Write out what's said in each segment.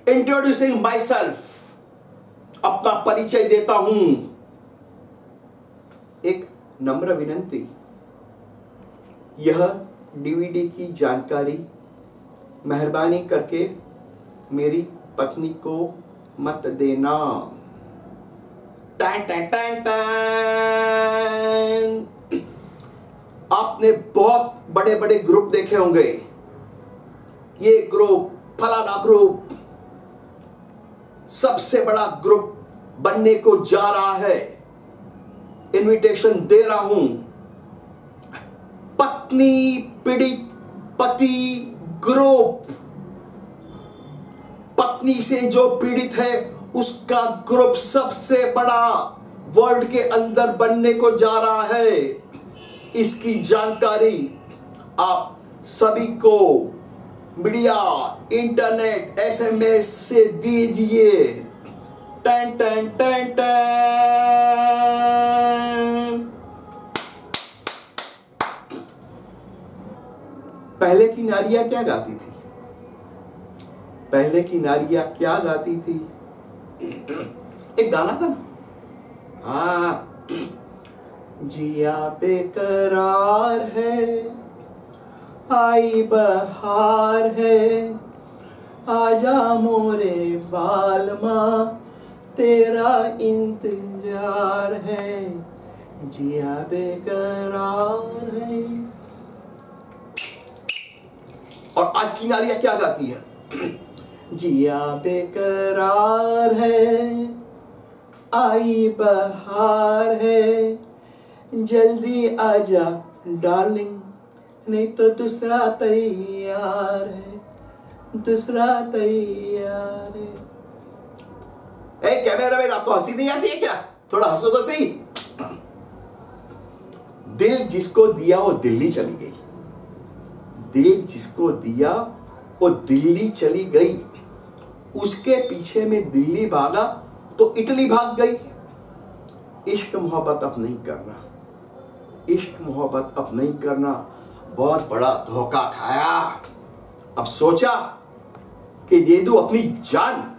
Introducing my self, अपना परिचय देता हूं। एक नम्र विनंती, यह डीवीडी की जानकारी मेहरबानी करके मेरी पत्नी को मत देना। Tan tan tan tan. आपने बहुत बड़े बड़े ग्रुप देखे होंगे। ये ग्रुप, फलाना ग्रुप सबसे बड़ा ग्रुप बनने को जा रहा है। इनविटेशन दे रहा हूं। पत्नी पीड़ित पति ग्रुप, पत्नी से जो पीड़ित है उसका ग्रुप सबसे बड़ा वर्ल्ड के अंदर बनने को जा रहा है। इसकी जानकारी आप सभी को मीडिया, इंटरनेट, एसएमएस से दीजिए। Tan tan tan tan. पहले की नारियां क्या गाती थी? पहले की नारियां क्या गाती थी? एक गाना था ना, हाँ, जिया बेकरार है, आई बहार है, आजा मोरे बालमा, तेरा इंतजार है, जिया बेकरार है। और आज की नारियां क्या गाती है? जिया बेकरार है, आई बहार है, जल्दी आजा डार्लिंग, नहीं तो दूसरा तैयार है, दूसरा तैयार है। ए कैमरा में आपको हंसी नहीं आती है क्या? थोड़ा हंसो तो सही। दिल जिसको दिया वो दिल्ली चली गई। दिल जिसको दिया वो दिल्ली चली गई। उसके पीछे में दिल्ली भागा तो इटली भाग गई। इश्क मोहब्बत अब नहीं करना, इश्क मोहब्बत अब नहीं करना। बहुत बड़ा धोखा खाया। अब सोचा कि दे दूं अपनी जान।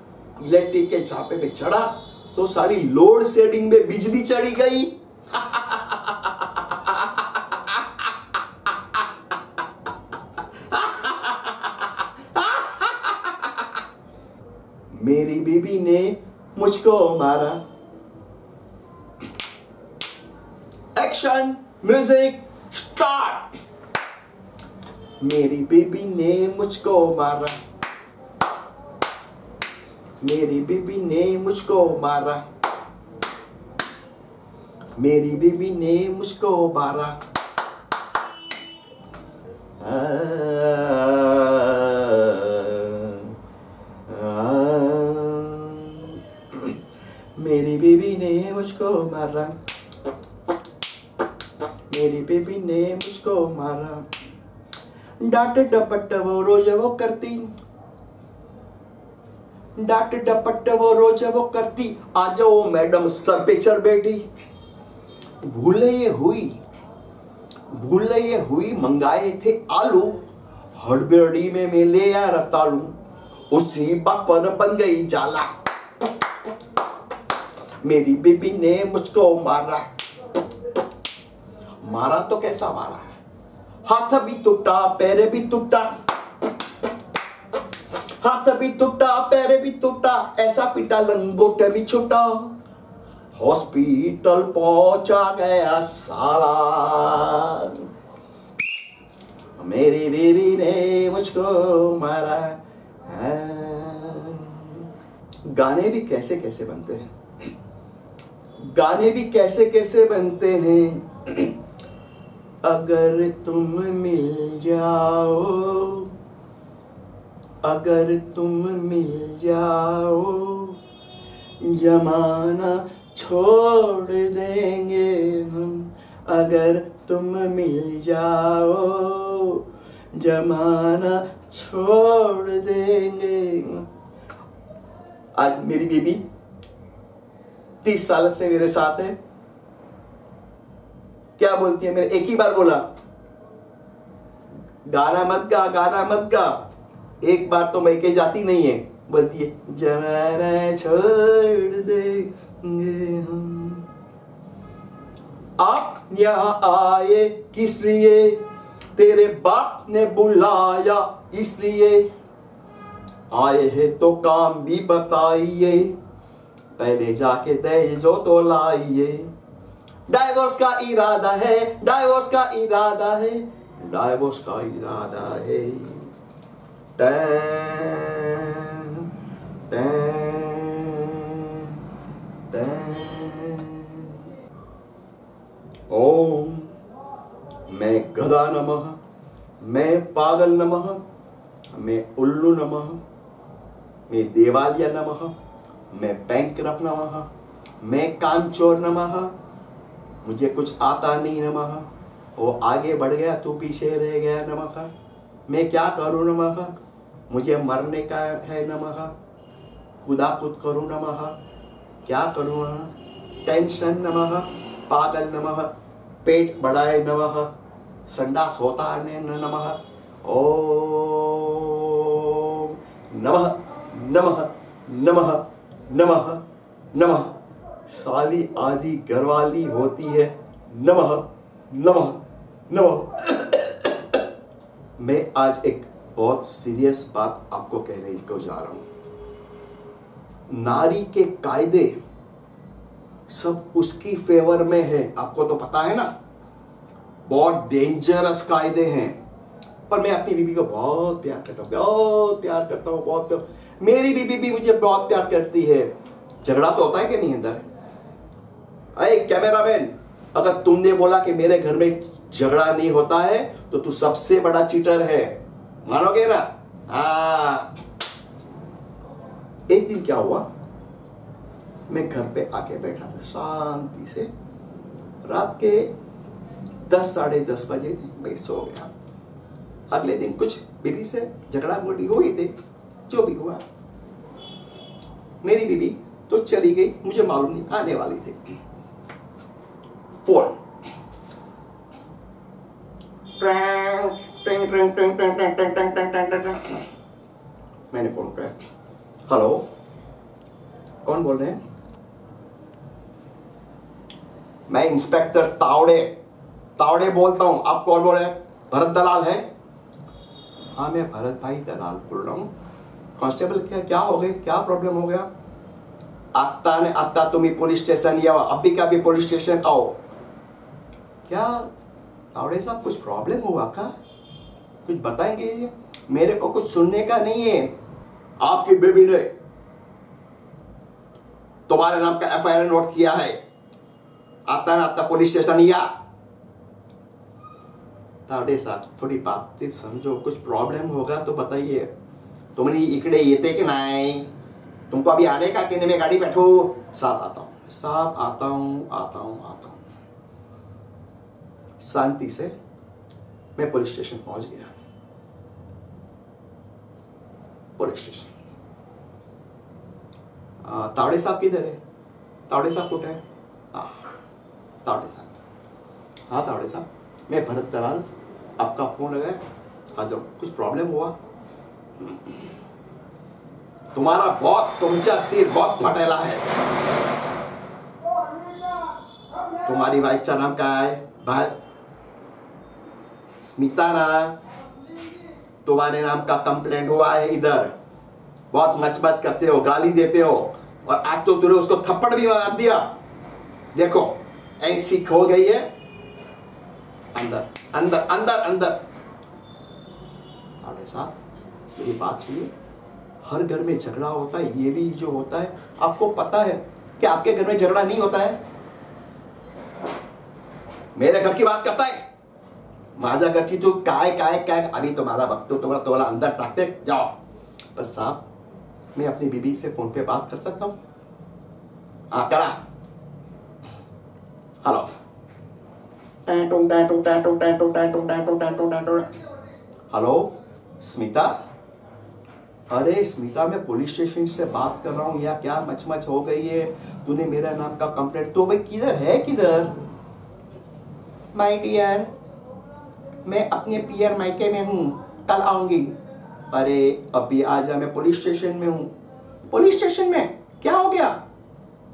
इलेक्ट्रिक के छापे पे चढ़ा तो सारी लोड शेडिंग में बिजली चढ़ी गई। मेरी बीबी ने मुझको मारा। Action music start. मेरी बीबी ने मुझको मारा, मेरी बीबी ने मुझको मारा, मेरी बीबी ने मुझको मारा। मेरी बीबी ने मुझको मारा, मेरी बीबी ने मुझको मारा। डांट डपट वो रोज वो करती, डांट डपट वो रोज वो करती। आ जाओ मैडम सर पे चढ़ बैठी। भूले ये हुई मंगाए थे आलू, हड़बड़ी में मैं ले आया रतालू, उसी बात पर बन गई जाला। मेरी बीबी ने मुझको मारा। मारा तो कैसा मारा है? हाथ भी टूटा, पैर भी टूटा, हाथ भी टूटा, पैर भी टूटा, ऐसा पिटा लंगोट भी छूटा। हॉस्पिटल पहुंचा गया साला। मेरी बीबी ने मुझको मारा। गाने भी कैसे कैसे बनते हैं, गाने भी कैसे कैसे बनते हैं। अगर तुम मिल जाओ, अगर तुम मिल जाओ, जमाना छोड़ देंगे हम, अगर तुम मिल जाओ जमाना छोड़ देंगे। आज मेरी बीबी 30 साल से मेरे साथ है। क्या बोलती है? मैंने एक ही बार बोला गाना मत गा, गाना मत गा। एक बार तो मैं के जाती नहीं है, बोलती है जमाना छोड़ देंगे हम। आप यहाँ आए किस लिए? तेरे बाप ने बुलाया इसलिए। आए हैं तो काम भी बताइए, पहले जाके दहेज तो लाइए। डाइवोर्स का इरादा है, डाइवोर्स का इरादा है, डाइवोर्स का इरादा है। Tan, tan, tan. ओम मैं गधा नमः, मैं पागल नमः, मैं उल्लू नमः, मैं देवालिया नमः, मैं बैंकरप्ट नमः, मैं कामचोर नमः, मुझे कुछ आता नहीं नमः, वो आगे बढ़ गया तू पीछे रह गया नमः, मैं क्या करूं नमः, मुझे मरने का है नमः, खुदा खुद करूं नमः, क्या करूं नमः, टेंशन नमः, पागल नमः, पेट बढ़ाए नमः, संडास होता है नमः। ओम नमः नमः नमः नमः नमः। साली आधी घरवाली होती है नमः नमः नमः। मैं आज एक बहुत सीरियस बात आपको कहने को जा रहा हूं। नारी के कायदे सब उसकी फेवर में है, आपको तो पता है ना, बहुत डेंजरस कायदे हैं। पर मैं अपनी बीबी को बहुत प्यार करता हूँ, बहुत प्यार करता हूँ, बहुत प्यार। मेरी बीबी भी मुझे बहुत प्यार करती है। झगड़ा तो होता है कि नहीं अंदर? अरे कैमरामैन, अगर तुमने बोला कि मेरे घर में झगड़ा नहीं होता है तो तू सबसे बड़ा चीटर है, मानोगे ना? हाँ। एक दिन क्या हुआ, मैं घर पे आके बैठा था शांति से, रात के 10 साढ़े 10 बजे थे, मैं सो गया। अगले दिन कुछ बीबी से झगड़ा मुड़ी हुई थी, जो भी हुआ। मेरी बीबी तो चली गई, मुझे मालूम नहीं आने वाली थी। फोन मैंने फोन किया। हेलो, कौन बोल रहे हैं? मैं इंस्पेक्टर तावड़े बोलता हूं। आप कौन बोल रहे हैं? भरत दलाल है? हाँ, मैं भरत भाई दलाल बोल रहा हूँ। कांस्टेबल, क्या हो गए? क्या प्रॉब्लम हो गया? आता तुम्हें पुलिस स्टेशन या अभी का भी पुलिस स्टेशन आओ। क्या तावड़े साहब, कुछ प्रॉब्लम हुआ क्या? कुछ बताएंगे? मेरे को कुछ सुनने का नहीं है। आपकी बेबी ने तुम्हारे नाम का एफआईआर नोट किया है, आता पुलिस स्टेशन या। तावड़े साहब, थोड़ी बातचीत समझो, कुछ प्रॉब्लम होगा तो बताइए। तुमने इकडे येते कि नहीं? तुमको अभी आने का कि नहीं? मैं गाड़ी बैठू? साहब आता हूं। शांति से मैं पुलिस स्टेशन पहुंच गया। Police station. तावड़े साहब किधर है? तावड़े साहब कुछ है? हाँ, तावड़े साहब। हाँ तावड़े साहब, मैं भरत दलाल, आपका फोन लगा है, आ जाओ। कुछ प्रॉब्लम हुआ? तुमचा सिर बहुत फटेला है। तुम्हारी वाइफ का नाम क्या है? स्मिता ना? तुम्हारे नाम का कंप्लेंट हुआ है इधर। बहुत मच करते हो, गाली देते हो, और आज तो तुमने उसको थप्पड़ भी मार दिया। देखो ऐसी हो गई है। अंदर अंदर अंदर अंदर। तावड़े साहब, मेरी बात सुनिए। हर घर में झगड़ा होता है, ये भी जो होता है। आपको पता है कि आपके घर में झगड़ा नहीं होता है? मेरे घर की बात करता है। माझा घरची तू काय अभी तुम्हारा वक्त, तुम्हारा तोला अंदर टाकते जाओ। पर साहब, मैं अपनी बीबी से फोन पे बात कर सकता हूँ? हाँ, करा। Hello, hello Smita. अरे स्मिता, मैं पुलिस स्टेशन से बात कर रहा हूँ। या क्या मचमच हो गई है? तूने मेरा नाम का कंप्लेंट तो भाई किधर है, किधर? माय डियर, मैं अपने पियर मायके में हूँ, कल आऊंगी। अरे अभी आज मैं पुलिस स्टेशन में हूँ। पुलिस स्टेशन में क्या हो गया?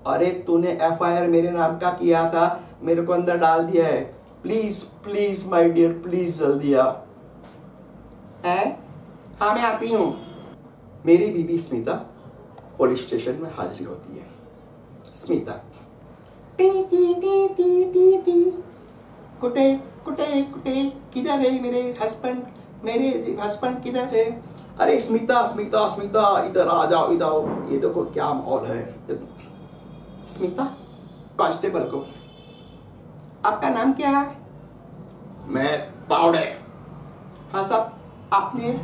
अरे तूने एफआईआर मेरे नाम का किया था, मेरे को अंदर डाल दिया है। Please please my dear, please जल्दी आ। है? हाँ मैं आती हूँ। मेरी बीबी स्मिता पुलिस स्टेशन में हाजिर होती है। Smita, T T T T T T, कुटे कुटे कुटे, किधर है मेरे हस्बैंड? मेरे हस्बैंड किधर है? अरे स्मिता स्मिता स्मिता, इधर आ जाओ, इधर आओ। ये देखो क्या माहौल है। स्मिता, कांस्टेबल को, आपका नाम क्या है? मैं तावड़े। हाँ साहब, आपने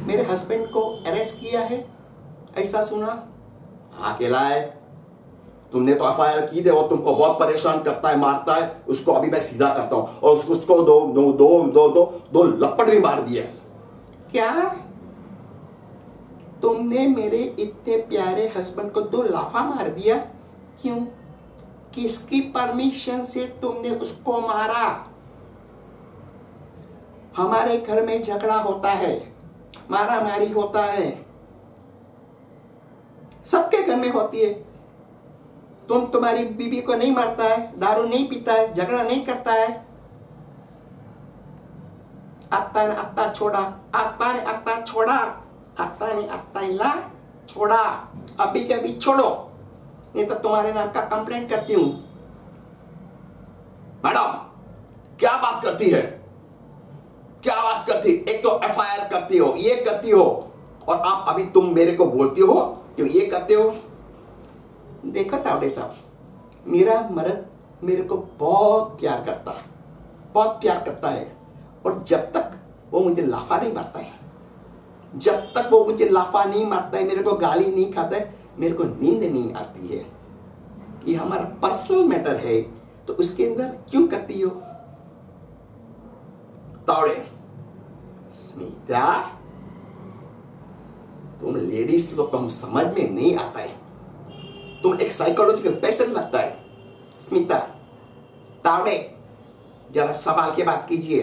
मेरे हस्बैंड को अरेस्ट किया है, ऐसा सुना। हाँ अकेला है। तुमने तो एफआईआर की दे, और तुमको बहुत परेशान करता है, मारता है। उसको अभी मैं सीधा करता हूँ, और उसको दो दो दो दो दो दो लपड़ भी मार दिए। क्या? तुमने मेरे इतने प्यारे हस्बैंड को 2 लाफा मार दिया? क्यों? किसकी परमिशन से तुमने उसको मारा? हमारे घर में झगड़ा होता है, मारा मारी होता है, सबके घर में होती है। तुम्हारी बीबी को नहीं मारता है, दारू नहीं पीता है, झगड़ा नहीं करता है। अत्ता ने अत्ता छोड़ा, अत्ता ने अत्ता छोड़ा, अत्ता ने अत्ता इला छोड़ा। अभी के अभी छोड़ो, नहीं तो तुम्हारे नाम का कंप्लेंट करती हूं। मैडम, क्या बात करती है? क्या बात करती? एक तो एफआईआर करती हो, ये करती हो, और आप अभी तुम मेरे को बोलती हो कि ये करते हो। देखो तावड़े साहब, मेरा मर्द मेरे को बहुत प्यार करता है, बहुत प्यार करता है। और जब तक वो मुझे लाफा नहीं मारता है, जब तक वो मुझे लाफा नहीं मारता है, मेरे को गाली नहीं खाता है, मेरे को नींद नहीं आती है। ये हमारा पर्सनल मैटर है, तो उसके अंदर क्यों करती हो? तावड़े, स्मिता, तुम लेडीज तो तुम समझ में नहीं आता है, तुम एक साइकोलॉजिकल पेशेंट लगता है। स्मिता, तावड़े, जरा सवाल के बात कीजिए।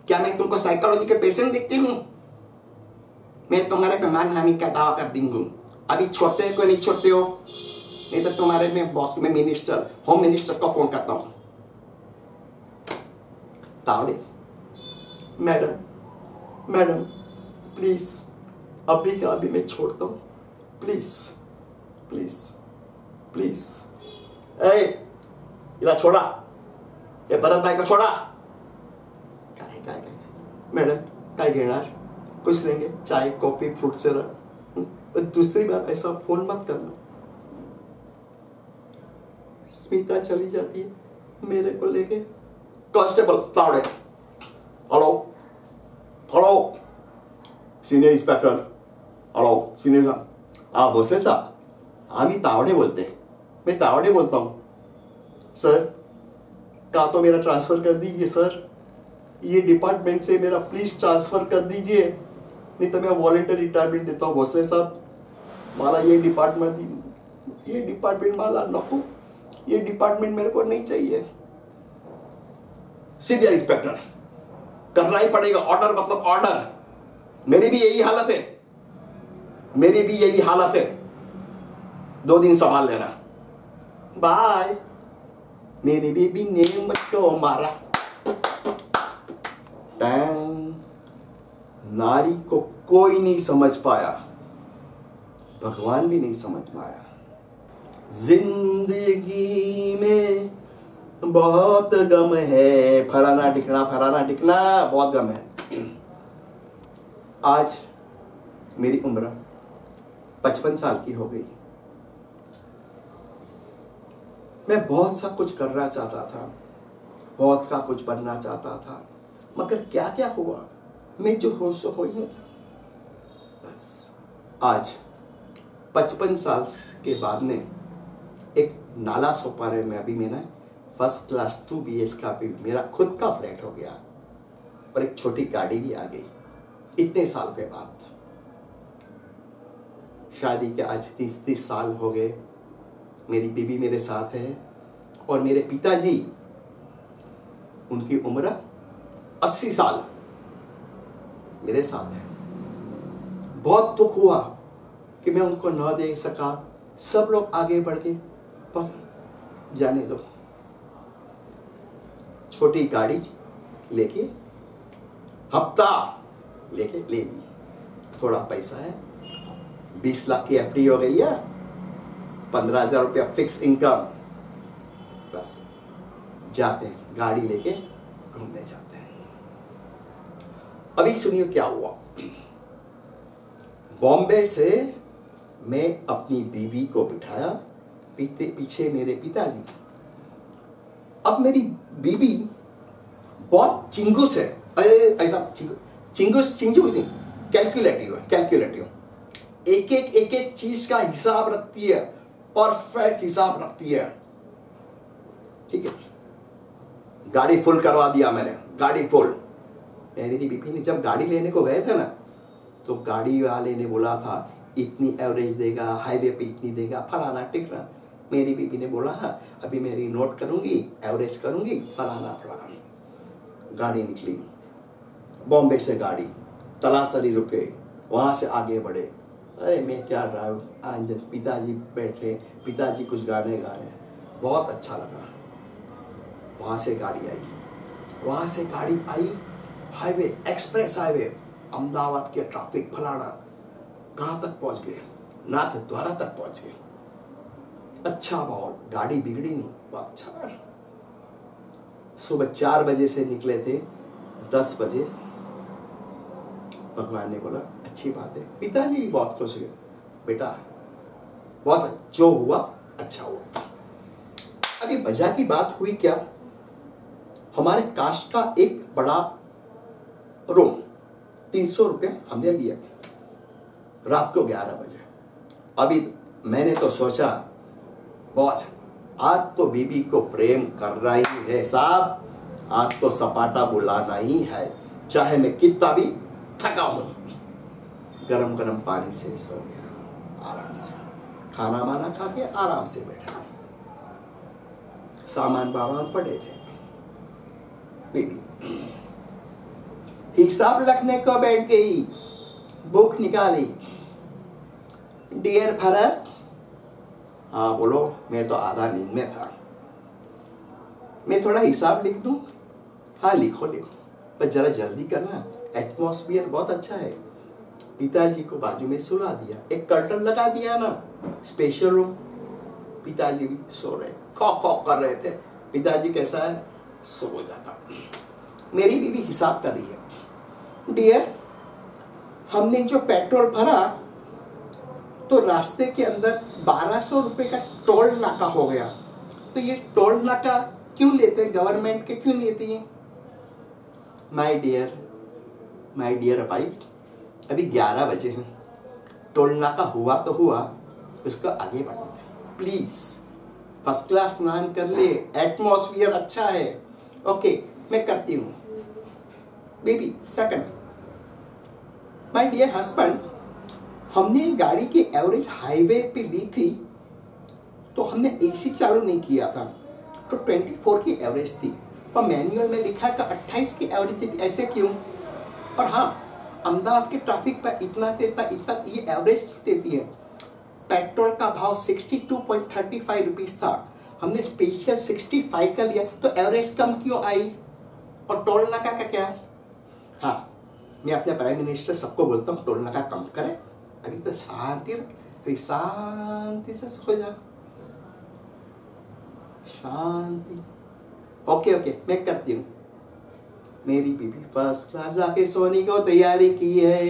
क्या मैं तुमको साइकोलॉजिकल पेशेंट दिखती हूं? मैं तुम्हारे पे मानहानि का दावा कर दूंगी। अभी छोड़ते हो, नहीं छोड़ते हो? नहीं तो तुम्हारे में बॉस में मिनिस्टर, होम मिनिस्टर को फोन करता हूं। तावड़े, मैडम मैडम प्लीज, अभी का अभी मैं छोड़ता हूं, प्लीज प्लीज प्लीज। ए, इला छोड़ा, ये भरत भाई का छोड़ा। काय मैडम, काय घेणार? कुछ लेंगे, चाय कॉफी फ्रूट से। दूसरी बार ऐसा फोन मत करना। स्मिता चली जाती है मेरे को लेके। Constable Tawde, hello hello, senior inspector, hello senior साहब। हाँ भोसले साहब, हाँ मी तावड़े बोलते, मैं तावड़े बोलता हूँ। सर, का तो मेरा ट्रांसफर कर दीजिए सर, ये डिपार्टमेंट से मेरा प्लीज ट्रांसफर कर दीजिए, नहीं तो मैं वॉलंटरी रिटायरमेंट देता हूँ। भोसले साहब, माला ये डिपार्टमेंट माला नको, ये डिपार्टमेंट मेरे को नहीं चाहिए। सीनियर इंस्पेक्टर, करना ही पड़ेगा, ऑर्डर मतलब ऑर्डर। मेरी भी यही हालत है, मेरी भी यही हालत है। 2 दिन संभाल लेना, बाय। मेरी बेबी ने मुझको मारा। नारी को कोई नहीं समझ पाया, भगवान भी नहीं समझ पाया। जिंदगी में बहुत गम है, फलाना ढिकना बहुत गम है। आज मेरी उम्र 55 साल की हो गई। मैं बहुत सा कुछ करना चाहता था, बहुत सा कुछ बनना चाहता था, मगर क्या क्या हुआ, मैं जो होश हो ही नहीं था। बस आज 55 साल के बाद में एक नाला सोपारे में अभी मैंने फर्स्ट क्लास 2 BH का भी मेरा खुद का फ्लैट हो गया और एक छोटी गाड़ी भी आ गई इतने साल के बाद। शादी के आज 30 साल हो गए। मेरी बीवी मेरे साथ है और मेरे पिताजी, उनकी उम्र 80 साल मेरे साथ है। बहुत दुख हुआ कि मैं उनको न देख सका। सब लोग आगे बढ़ गए, पर जाने दो। छोटी गाड़ी लेके हफ्ता लेके ले ली। थोड़ा पैसा है, 20 लाख की FD हो गई है, 15,000 रुपया फिक्स इनकम। बस जाते हैं, गाड़ी लेके घूमने जाते हैं। अभी सुनिए क्या हुआ। बॉम्बे से मैं अपनी बीवी को बिठाया, पीछे मेरे पिताजी। अब मेरी बीवी बहुत चिंगुस है, ऐसा चिंगुस नहीं, कैलकुलेटिव है, कैलकुलेटिव। एक एक चीज का हिसाब रखती है, परफेक्ट हिसाब रखती है। ठीक है, गाड़ी फुल करवा दिया मैंने, गाड़ी फुल। मेरी बीबी ने जब गाड़ी लेने को गए थे ना, तो गाड़ी वाले ने बोला था इतनी एवरेज देगा, हाईवे पे इतनी देगा, फलाना टिकना। मेरी बीबी ने बोला अभी मेरी नोट करूंगी, एवरेज करूंगी, फलाना फलाना। गाड़ी निकली, बॉम्बे से गाड़ी, तलासरी रुके, वहां से आगे बढ़े। अरे मैं क्या ड्राइव, इंजन, पिताजी बैठे, पिताजी कुछ गाने गा रहे हैं, बहुत अच्छा लगा। वहां से गाड़ी आई, हाईवे, एक्सप्रेस हाईवे, अहमदाबाद के ट्रैफिक, फलाना। कहां तक पहुंच गए? नाथ द्वारा तक पहुंच गए। अच्छा, बहुत गाड़ी बिगड़ी नहीं, बहुत अच्छा। सुबह 4 बजे से निकले थे, 10 बजे भगवान ने बोला अच्छी बात है। पिताजी भी बहुत खुश हुए, बेटा बहुत जो हुआ अच्छा हुआ। अभी वजह की बात हुई क्या, हमारे कास्ट का एक बड़ा रूम 300 रुपये हमने लिया रात को 11 बजे। अभी मैंने तो सोचा बॉस आज तो बीबी को प्रेम करना ही है साहब, आज तो सपाटा बुलाना ही है, चाहे मैं कितना भी थका हूं। गरम गरम पानी से सो गया आराम से, खाना वाना खा के आराम से बैठा। सामान बामान पड़े थे। बीबी हिसाब रखने को बैठ गई, बुक निकाली। डियर भरत, हाँ बोलो। मैं तो आधा नींद में था। मैं थोड़ा हिसाब लिख दूं? हाँ लिखो, पर जरा जल्दी करना, एटमॉस्फियर बहुत अच्छा है। पिताजी को बाजू में सुला दिया, एक कर्टन लगा दिया ना, स्पेशल रूम। पिताजी भी सो रहे, खौख कर रहे थे। पिताजी कैसा है, सो जाता। मेरी बीवी हिसाब कर रही है। डियर, हमने जो पेट्रोल भरा तो रास्ते के अंदर 1200 रुपए का टोल नाका हो गया। तो ये टोल नाका क्यों लेते हैं, गवर्नमेंट के क्यों लेती है? माय डियर वाइफ, अभी 11 बजे हैं, टोल नाका हुआ तो हुआ, उसको आगे बढ़ते हैं प्लीज। फर्स्ट क्लास स्नान कर ले, एटमॉस्फियर अच्छा है। ओके मैं करती हूँ। Baby second, my dear husband, हमने गाड़ी की एवरेज हाईवे पे ली थी तो हमने AC चालू नहीं किया था, तो 24 की एवरेज थी, और मैनुअल में लिखा है कि 28 की एवरेज थी। ऐसे क्यों? और हाँ, अहमदाबाद के ट्रैफिक पर इतना ये एवरेज देती है। पेट्रोल का भाव 62.35 रुपीज था, हमने स्पेशल 65 का लिया, तो एवरेज कम क्यों आई? और टोल नाका का क्या? हाँ, मैं अपने प्राइम मिनिस्टर सबको बोलता हूँ टोल नाका कम करें। अभी तो शांति रख, अभी शांति से सो जा, शांति। ओके मैं करती हूँ। मेरी बीबी फर्स्ट क्लास आके सोने को तैयारी की है।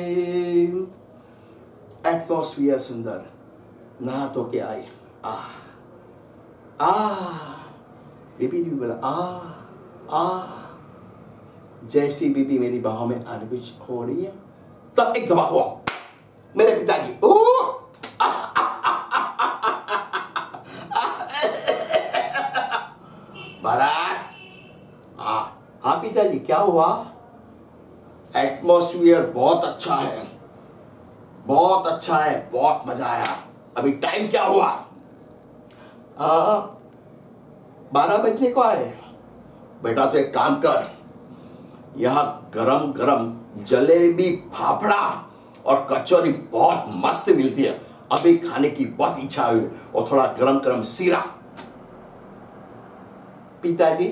एटमॉस्फियर सुंदर, नहा तो के आई। बीबी भी बोला जैसी बीबी मेरी बाहों में आने कुछ हो रही है, तब एक धमाका हुआ। मेरे पिताजी भरा हाँ पिताजी क्या हुआ? एटमॉस्फियर बहुत अच्छा है, बहुत अच्छा है, बहुत मजा आया। अभी टाइम क्या हुआ? 12 बजने को आए। बेटा तो एक काम कर, यह गरम गरम जलेबी, फाफड़ा और कचौरी बहुत मस्त मिलती है, अभी खाने की बहुत इच्छा हुई, और थोड़ा गरम गरम सीरा। पिताजी,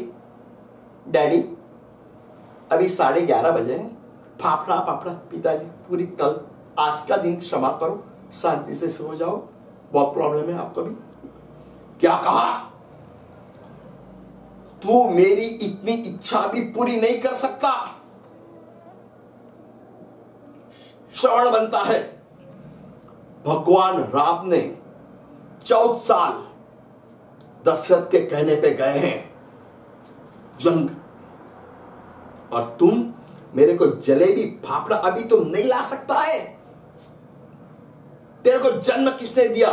डैडी, अभी 11:30 बजे हैं। फाफड़ा फाफड़ा पिताजी, पूरी कल आज का दिन क्षमा करो, शांति से सो जाओ, बहुत प्रॉब्लम है आपको भी। क्या कहा? तू मेरी इतनी इच्छा भी पूरी नहीं कर सकता? श्रवण बनता है, भगवान राम ने 14 साल दशरथ के कहने पे गए हैं जंग, और तुम मेरे को जलेबी फाफड़ा अभी तुम नहीं ला सकता है? तेरे को जन्म किसने दिया?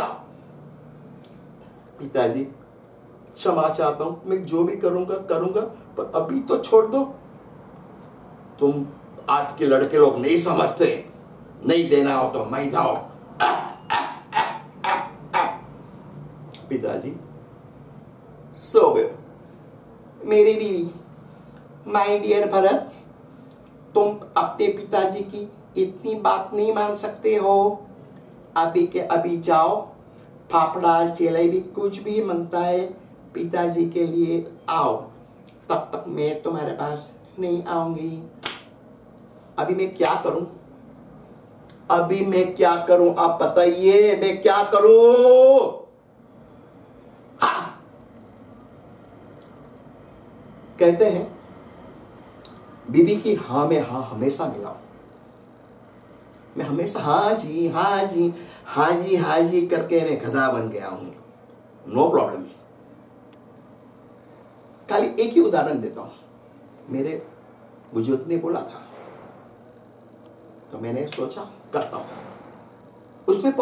पिताजी क्षमा चाहता हूं, मैं जो भी करूंगा करूंगा, पर अभी तो छोड़ दो। तुम आज के लड़के लोग नहीं समझते, नहीं देना हो तो मैं जाओ। पिताजी सो गए। मेरी बीवी, माय डियर भरत, तुम अपने पिताजी की इतनी बात नहीं मान सकते हो। अभी के अभी जाओ, फाफड़ा जलेबी कुछ भी मांगता है पिताजी के लिए आओ, तब तक मैं तुम्हारे पास नहीं आऊंगी। अभी मैं क्या करूं? अभी मैं क्या करूं आप बताइए, मैं क्या करूं? हाँ। कहते हैं बीबी की हाँ में हाँ हमेशा मिलाओ। मैं हमेशा हाँ जी हाँ जी हाँ जी हाँ जी करके मैं गधा बन गया हूं। No problem. खाली एक ही उदाहरण देता हूं। मेरे बुजुर्ग ने बोला था तो मैंने सोचा करता हूं। उसमें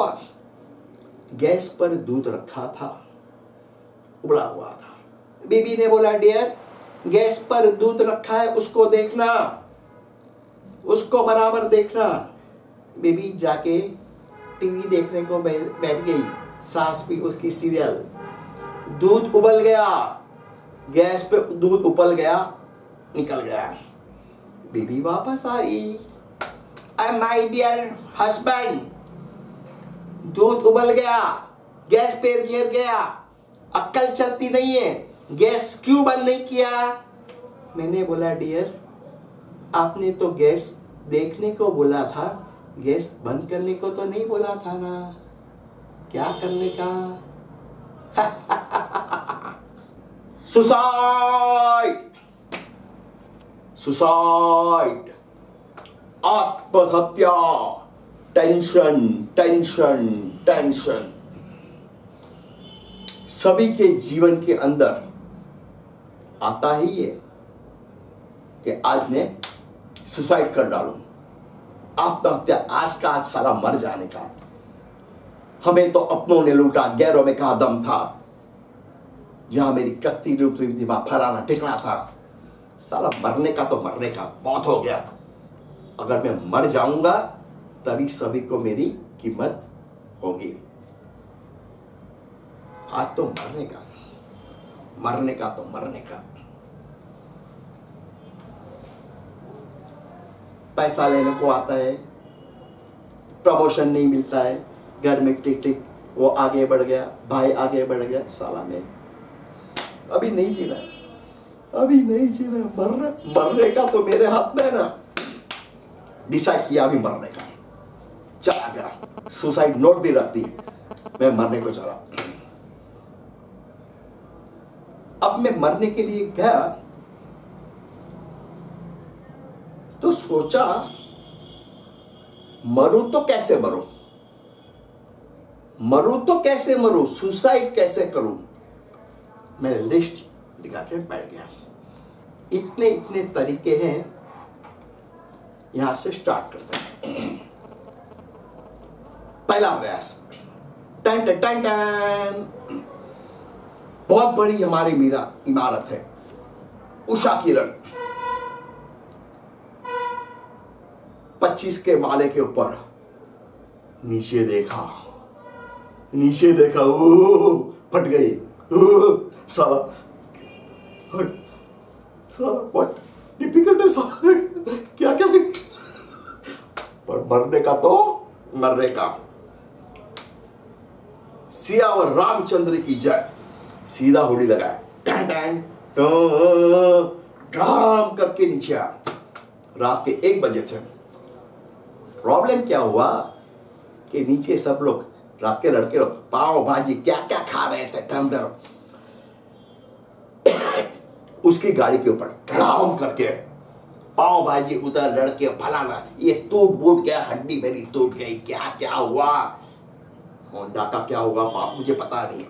गैस पर दूध रखा था, उबला हुआ था। बीबी ने बोला डियर, गैस पर दूध रखा है, उसको देखना, उसको बराबर देखना। बीबी जाके टीवी देखने को बैठ गई, सास भी उसकी सीरियल। दूध उबल गया, गैस पे दूध उबल गया, निकल गया। बीबी वापस आई, माय डियर हस्बैंड, दूध उबल गया, गैस पे गिर गया, अक्ल चलती नहीं है, गैस क्यों बंद नहीं किया? मैंने बोला डियर, आपने तो गैस देखने को बोला था, गैस बंद करने को तो नहीं बोला था ना, क्या करने का? सुसाइड, सुसाइड, आत्महत्या, टेंशन टेंशन टेंशन। सभी के जीवन के अंदर आता ही है कि आज मैं सुसाइड कर डालूं, आत्महत्या, आज का आज सारा मर जाने का। हमें तो अपनों ने लूटा, गैरों में कहा दम था, जहां मेरी कश्ती डूब रही थी वहां फलाना टिकना था। साला मरने का तो मरने का बहुत हो गया। अगर मैं मर जाऊंगा तभी सभी को मेरी कीमत होगी। आज तो मरने का, मरने का तो मरने का। पैसा लेने को आता है, प्रमोशन नहीं मिलता है, घर में टिक टिक, वो आगे बढ़ गया, भाई आगे बढ़ गया, साला में अभी नहीं जीना, अभी नहीं जीना, मरने का तो मेरे हाथ में है ना। डिसाइड किया अभी मरने का, चला गया, सुसाइड नोट भी रख दी, मैं मरने को चला। अब मैं मरने के लिए गया तो सोचा मरूं तो कैसे मरूं, मरूं तो कैसे मरूं, सुसाइड कैसे करूं। मैं लिस्ट लगा के बैठ गया, इतने इतने तरीके हैं, यहां से स्टार्ट करते हैं। पहला प्रयास, टन टन टन टन। बहुत बड़ी हमारी मीरा इमारत है, उषा किरण, 25 के माले के ऊपर नीचे देखा, नीचे देखा, ओ फट गई, साला साला व्हाट डिफिकल्ट है साला, क्या क्या है? पर मरने का तो मरने का। सियावर रामचंद्र की जय। सीधा होली लगाया, टन टन ड्राम करके नीचे आया। रात के 1 बजे थे। प्रॉब्लम क्या हुआ कि नीचे सब लोग, रात के लड़के लोग पाव भाजी क्या क्या खा रहे थे, टंडर उसकी गाड़ी के ऊपर ड्राम करके पाव भाजी उधर, लड़के फलाना, ये टूट फूट गया, हड्डी मेरी टूट गई, क्या क्या हुआ, होंडा का क्या हुआ पाप मुझे पता नहीं।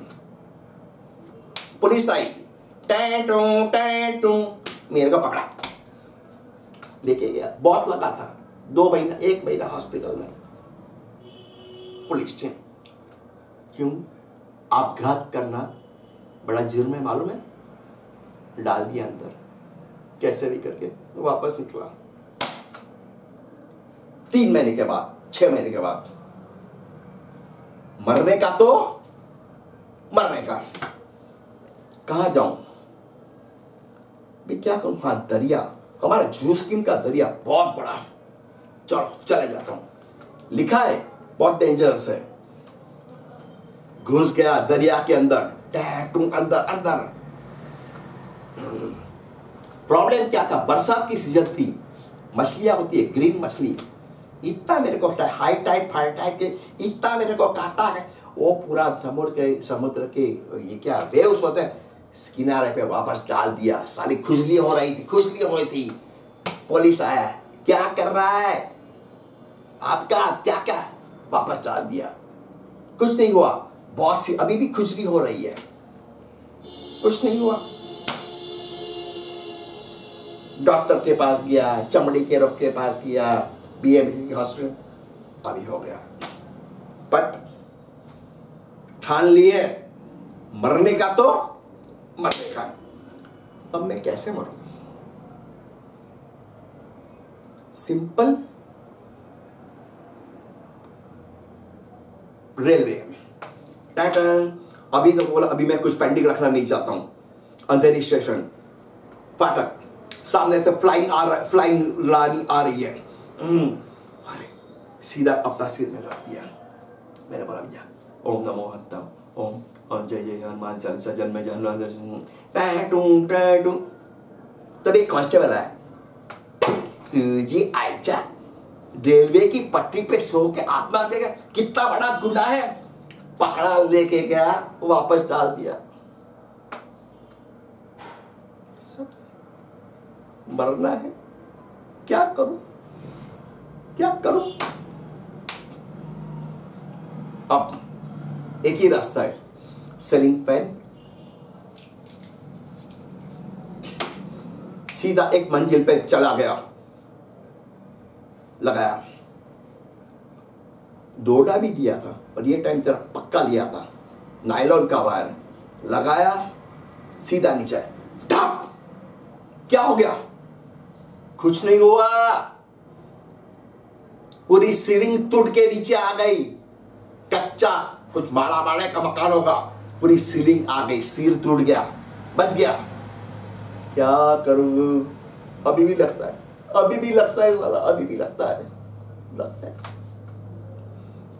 पुलिस आई, टैटू टैटू, मेरे को पकड़ा, लेके गया। बहुत लगा था, 2 महीना 1 महीना हॉस्पिटल में। पुलिस टीम, क्यों? आपघात करना बड़ा जुर्म है, मालूम है? डाल दिया अंदर, कैसे भी करके वापस निकला। 3 महीने के बाद, 6 महीने के बाद, मरने का तो मरने का। कहां जाऊं भी, क्या करूं? हाँ, दरिया, हमारा जूस्किन का दरिया बहुत बड़ा, चलो चले जाता हूं। लिखा है बहुत डेंजरस है। घुस गया दरिया के अंदर, तुम अंदर अंदर। प्रॉब्लम क्या था? बरसात की सीजन थी, मछलियां होती है ग्रीन मछली, इतना मेरे को हाई टाइड फाई टाइड के इतना मेरे को काटा है। वो पूरा समुद्र के ये क्या वेव्स होते हैं, किनारे पे वापस डाल दिया। साली खुजली हो रही थी, खुजली हो रही थी। पुलिस आया, क्या कर रहा है आपका, क्या क्या, वापस डाल दिया। कुछ नहीं हुआ, बहुत सी अभी भी खुजली हो रही है, कुछ नहीं हुआ। डॉक्टर के पास गया, चमड़ी के रोग के पास गया, बीएमसी हॉस्पिटल, अभी हो गया। बट ठान लिए मरने का तो मरने का। अब मैं कैसे मरूं? सिंपल, रेलवे टाटन। अभी तो बोला, अभी मैं कुछ पेंडिंग रखना नहीं चाहता हूं। अंधेरी स्टेशन, फाटक, सामने से फ्लाइंग लानी आ रही है। अरे सीधा अपना सिर में रख दिया। मैंने बोला भैया, ओम नमो हंता, ओम जय जय हनुमान चालीसा, जन्म जन्म। तभी कांस्टेबल आया, तुझी आयचा रेलवे की पटरी पे सो के आत्मा देगा, कितना बड़ा गुंडा है। पकड़ा, लेके गया, वापस डाल दिया। मरना है, क्या करूं, क्या करूं? अब एक ही रास्ता है, सीलिंग फैन। सीधा एक मंजिल पे चला गया, लगाया। दोड़ा भी दिया था, और ये टाइम तेरा पक्का लिया था, नायलॉन का वायर लगाया, सीधा नीचे टप। क्या हो गया? कुछ नहीं हुआ, पूरी सीलिंग टूट के नीचे आ गई। कच्चा कुछ माड़ा माड़े का मकान होगा, पूरी सीलिंग आ गई, सिर टूट गया, बच गया। क्या करूं? अभी भी लगता है, अभी भी लगता है साला, अभी भी लगता है।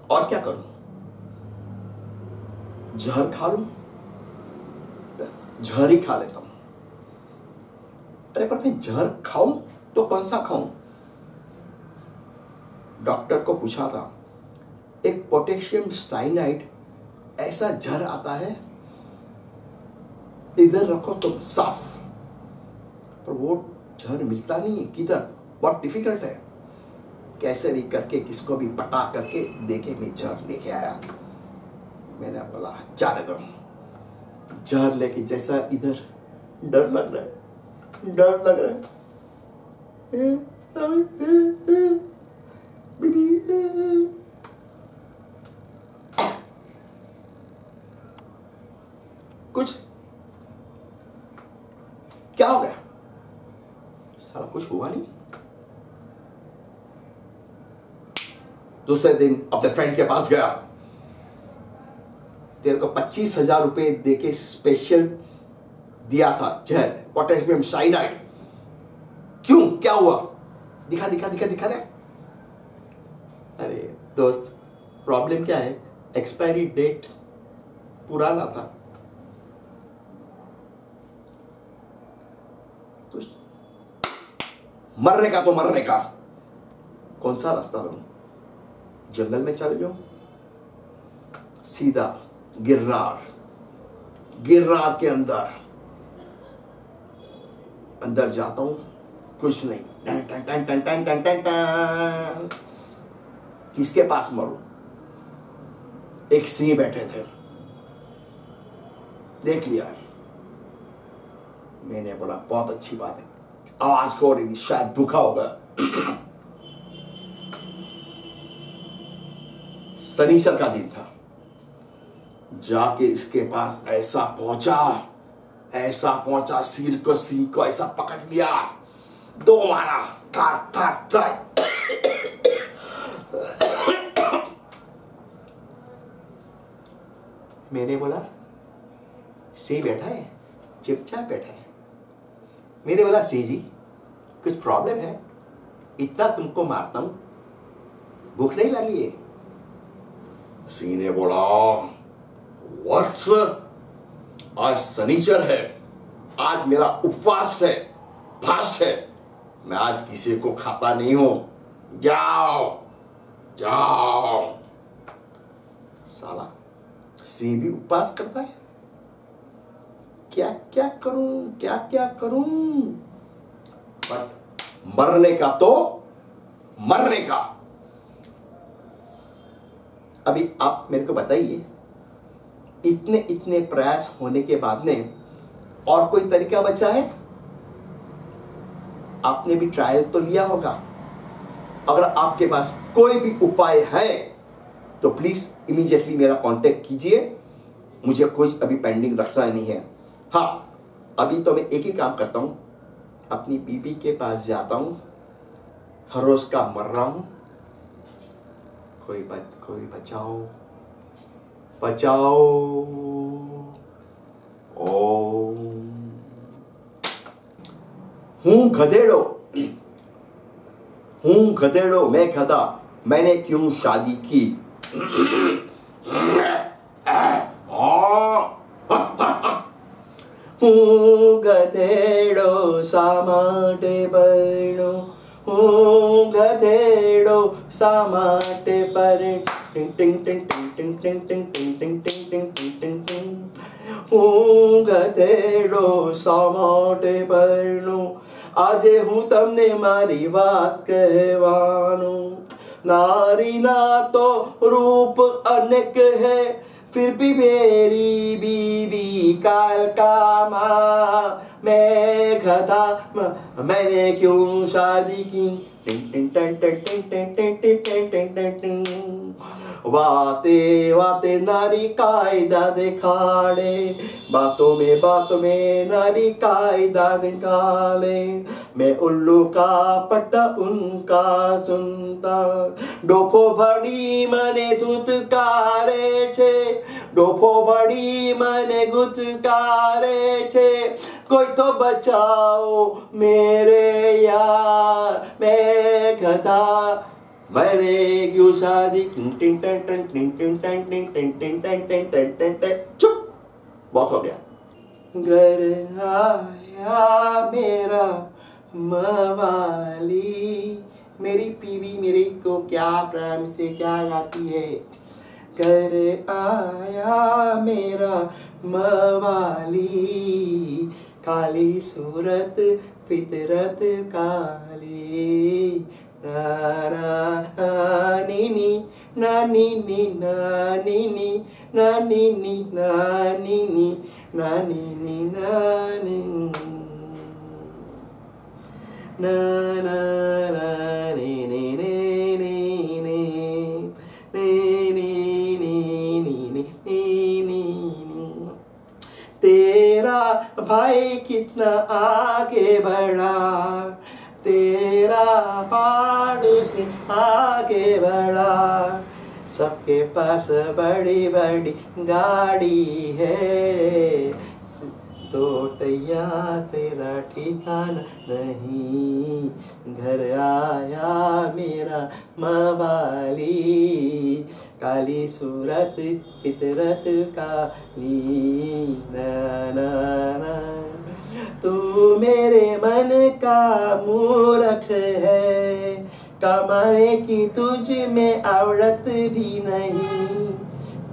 और क्या करूं? जहर खा लूं? बस जहर ही खा लेता हूं। अरे पर मैं जहर खाऊं तो कौन सा खाऊं? डॉक्टर को पूछा था, एक पोटेशियम साइनाइड ऐसा जहर आता है, इधर रखो तो साफ, पर वो जहर मिलता नहीं है, किधर? बहुत डिफिकल्ट है। कैसे भी करके किसको भी पटा करके देखे मैं जहर लेके आया। मैंने बोला जाने दो। जहर लेके जैसा इधर डर लग रहा है, डर लग रहा है। कुछ क्या हो गया? साला कुछ हुआ नहीं। दूसरे दिन अपने फ्रेंड के पास गया, तेरे को 25,000 रुपए देके स्पेशल दिया था जहर, पोटेशियम साइनाइड, क्यों, क्या हुआ, दिखा दिखा दिखा दिखा दे। अरे दोस्त, प्रॉब्लम क्या है, एक्सपायरी डेट पुराना था। तो मरने का तो मरने का, कौन सा रास्ता लूं, जंगल में चले जाऊं, सीधा गिरनार, गिरनार के अंदर जाता हूं, कुछ नहीं, टन टन टन टन टन टन टन टन। किसके पास मरूं, एक सिंह बैठे थे, देख लिया। मैंने बोला बहुत अच्छी बात है, आवाज को रही, शायद भूखा होगा। शनिचर का दिन था, जाके इसके पास ऐसा पहुंचा, सिर को ऐसा पकड़ लिया, दो मारा, थर थर थर। मैंने बोला सिंह बैठा है, चुपचाप बैठा है। मैंने बोला सिंह जी, कुछ प्रॉब्लम है, इतना तुमको मारता हूं, भूख नहीं लगी है? सिंह ने बोला वत्स, आज शनिचर है, आज मेरा उपवास है, फास्ट है, मैं आज किसी को खाता नहीं हूं, जाओ जाओ। साला सिंह भी उपवास करता है, क्या क्या करूं, बट मरने का तो मरने का। अभी आप मेरे को बताइए, इतने प्रयास होने के बाद में और कोई तरीका बचा है? आपने भी ट्रायल तो लिया होगा। अगर आपके पास कोई भी उपाय है तो प्लीज इमीडिएटली मेरा कांटेक्ट कीजिए, मुझे कुछ अभी पेंडिंग रखना नहीं है। हाँ, अभी तो मैं एक ही काम करता हूं, अपनी बीबी के पास जाता हूं, हर रोज का मर रहा हूं, कोई बचाओ। ओम। हूं गधेड़ो, मैं गधा, मैंने क्यों शादी की? हूं गधेड़ो सामाटे बनो, हूं गधेड़ो सामाटे पर, टिंग टिंग टिंग टिंग टिंग टिंग टिंग टिंग टिंग टिंग टिंग टिंग टिंग। हूं गधेड़ो सामाटे बनो, આજે હું તમને મારી વાત કહેવાનું। नारी ना तो रूप अनेक है, फिर भी मेरी बीवी काल का माँ। मैं गधा, मैंने क्यों शादी की? टिंग टिंग टिंग टिंग टिंग टिंग टिंग टिंग टिंग टिंग टिंग। वाते नारी कायदा दिखाड़े, बातों में नारी कायदा दिखाड़े। मैं उल्लू का पट्टा उनका सुनता, डोफो भड़ी मने धुतकारे छे, डोफो भड़ी मने गुतकारे छे। कोई तो बचाओ मेरे यार, मैं गधा, मैंने क्यों शादी की? टिंग टन टन टिंग टिंग टन टिंग टिंग टिंग टन टिंग टन टन टन। चुप, बहुत हो गया। घर आया मेरा मवाली, मेरी बीवी मेरे को क्या प्रेम से क्या गाती है। घर आया मेरा मवाली, काली सूरत फितरत काली। नानी नानी नानी नानी नानी नानी नानी ना ना नी नी नी नी नी। तेरा भाई कितना आगे बढ़ा, तेरा पड़ोसी आगे बढ़ा, सबके पास बड़ी बड़ी गाड़ी है, दो टैया तेरा ठिकाना नहीं, घर आया मेरा मवाली, काली सूरत फितरत काली, ना ना ना, तू मेरे मन का मूर्ख है, कमाने की तुझ में आवड़त भी नहीं,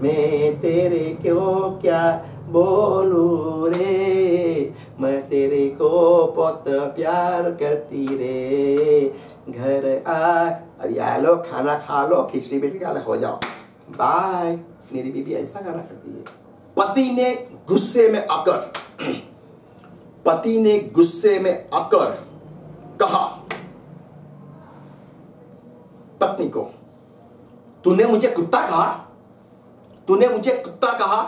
मैं तेरे क्यों क्या बोलूं रे, मैं तेरे को बहुत प्यार करती रे, घर आ, अभी आ लो, खाना खा लो, खिचड़ी पिचड़ी खा लो, हो जाओ, बाय। मेरी बीबी ऐसा गाना करती है। पति ने गुस्से में आकर कहा पत्नी को, तूने मुझे कुत्ता कहा, तूने मुझे कुत्ता कहा।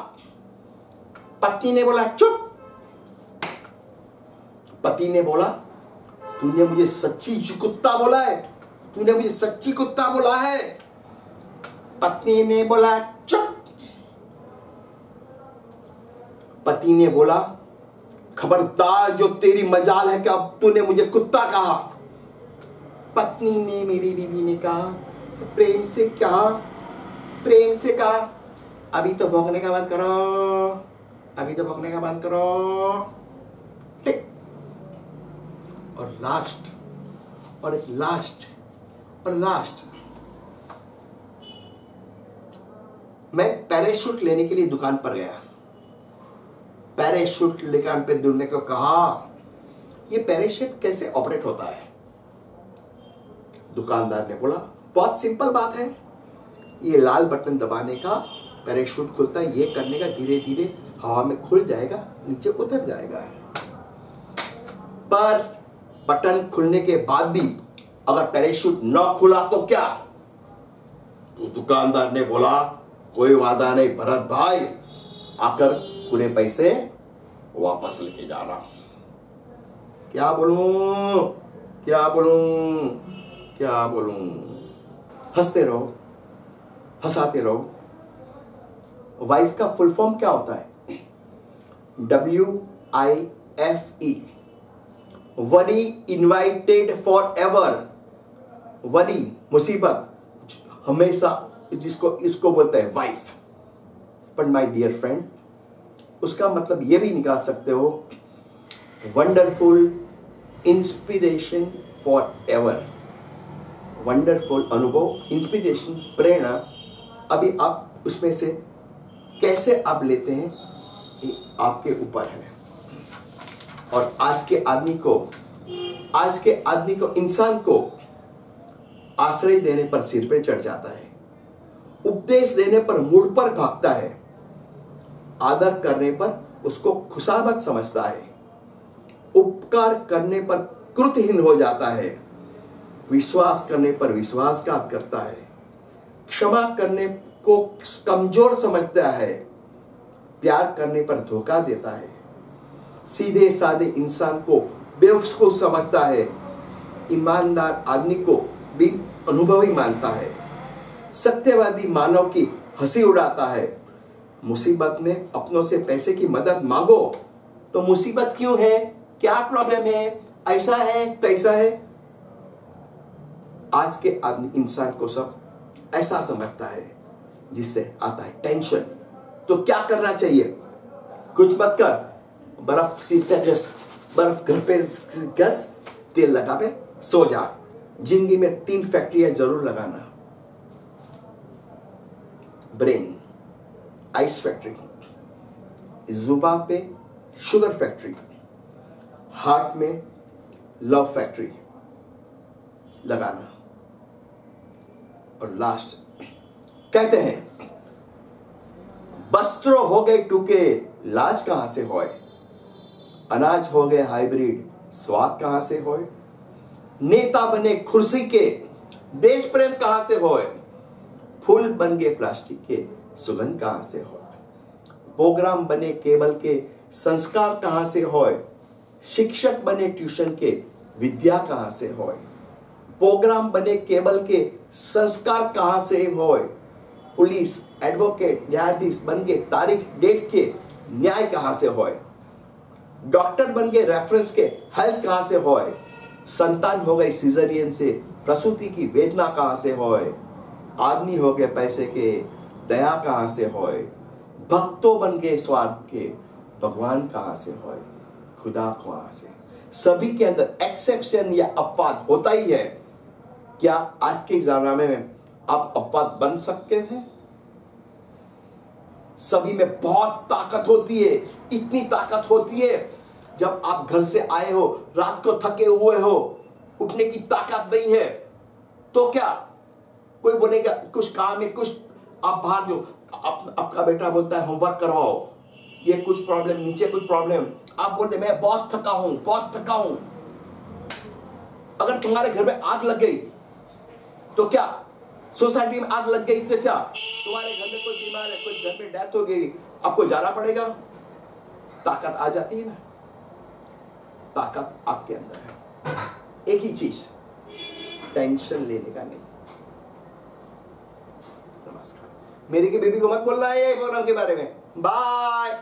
पत्नी ने बोला चुप। पति ने बोला तूने मुझे सच्ची कुत्ता बोला है, तूने मुझे सच्ची कुत्ता बोला है। पत्नी ने बोला चुप। पति ने बोला खबरदार, जो तेरी मजाल है कि अब तूने मुझे कुत्ता कहा। पत्नी ने, मेरी बीवी ने कहा प्रेम से कहा, अभी तो भौंकने का बंद करो, अभी तो भौंकने का बंद करो। और लास्ट मैं पैराशूट लेने के लिए दुकान पर गया। पैराशूट दुकान पे ढूंढने को कहा ये पैराशूट कैसे ऑपरेट होता है। दुकानदार ने बोला बहुत सिंपल बात है, ये लाल बटन दबाने का पैराशूट खुलता है, ये करने का धीरे धीरे हवा में खुल जाएगा, नीचे उतर जाएगा। पर बटन खुलने के बाद भी अगर पैराशूट न खुला तो क्या? तो दुकानदार ने बोला कोई वादा नहीं भरत भाई, आकर पूरे पैसे वापस लेके जाना। क्या बोलूं? हंसते रहो, हंसाते रहो। वाइफ का फुल फॉर्म क्या होता है? WIFE, worry invited for ever. Worry मुसीबत, हमेशा इसको बोलते हैं wife. But my dear friend, उसका मतलब ये भी निकाल सकते हो wonderful inspiration for ever. Wonderful अनुभव, इंस्पिरेशन, प्रेरणा। अभी आप उसमें से कैसे आप लेते हैं ये आपके ऊपर है। और आज के आदमी को इंसान को आश्रय देने पर सिर पे चढ़ जाता है, उपदेश देने पर मुड़ पर भागता है, आदर करने पर उसको खुशामद समझता है, उपकार करने पर कृतहीन हो जाता है, विश्वास करने पर विश्वासघात करता है, क्षमा करने को कमजोर समझता है, प्यार करने पर धोखा देता है, सीधे साधे इंसान को बेवकूफ समझता है, ईमानदार आदमी को भी अनुभवी मानता है, सत्यवादी मानव की हंसी उड़ाता है। मुसीबत में अपनों से पैसे की मदद मांगो तो मुसीबत क्यों है, क्या प्रॉब्लम है, ऐसा है तैसा है। आज के आदमी इंसान को सब ऐसा समझता है, जिससे आता है टेंशन। तो क्या करना चाहिए? कुछ मत कर, बर्फ सीधे घस, बर्फ घर पे घस, तेल लगा पे सो जा। जिंदगी में 3 फैक्ट्रियां जरूर लगाना। ब्रेन, आइस फैक्ट्री, जुबान पे शुगर फैक्ट्री, हार्ट में लव फैक्ट्री लगाना। और लास्ट कहते हैं वस्त्र हो गए टूके, लाज कहां से होए, अनाज हो गए हाइब्रिड, स्वाद कहां से होए, नेता बने कुर्सी के, देश प्रेम कहां से होए, फूल बन गए प्लास्टिक के, सुगंध कहां से होए, प्रोग्राम बने केबल के, संस्कार कहां से होए, शिक्षक बने ट्यूशन के, विद्या कहां से होए, प्रोग्राम बने केवल के संस्कार कहां से होए, पुलिस एडवोकेट न्यायाधीश बन के तारीख डेट के न्याय कहां से होए, डॉक्टर बन के रेफरेंस के हेल्थ कहां से होए, संतान हो गई सिजरियन से प्रसूति की वेदना कहां से होए, आदमी हो गए पैसे के दया कहां से होए, भक्तों बन गए स्वार्थ के भगवान कहां से होए, खुदा कहां से। सभी के अंदर एक्सेप्शन या अपवाद होता ही है। क्या आज के जमाने में आप अपवाद बन सकते हैं? सभी में बहुत ताकत होती है, इतनी ताकत होती है जब आप घर से आए हो, रात को थके हुए हो, उठने की ताकत नहीं है तो क्या कोई बोलेगा कुछ काम है, कुछ आप बाहर जो आपका बेटा बोलता है होमवर्क करवाओ, ये कुछ प्रॉब्लम, नीचे कुछ प्रॉब्लम, आप बोलते मैं बहुत थका हूं, बहुत थका हूं। अगर तुम्हारे घर में आग लग गई तो क्या, सोसाइटी में आग लग गई तो क्या, तुम्हारे घर में कोई बीमार है, कोई घर में डेथ हो गई, आपको जाना पड़ेगा? ताकत आ जाती है ना, ताकत आपके अंदर है। एक ही चीज, टेंशन लेने का नहीं। नमस्कार। मेरी की बेबी को मत बोलना है ये प्रोग्राम के बारे में। बाय।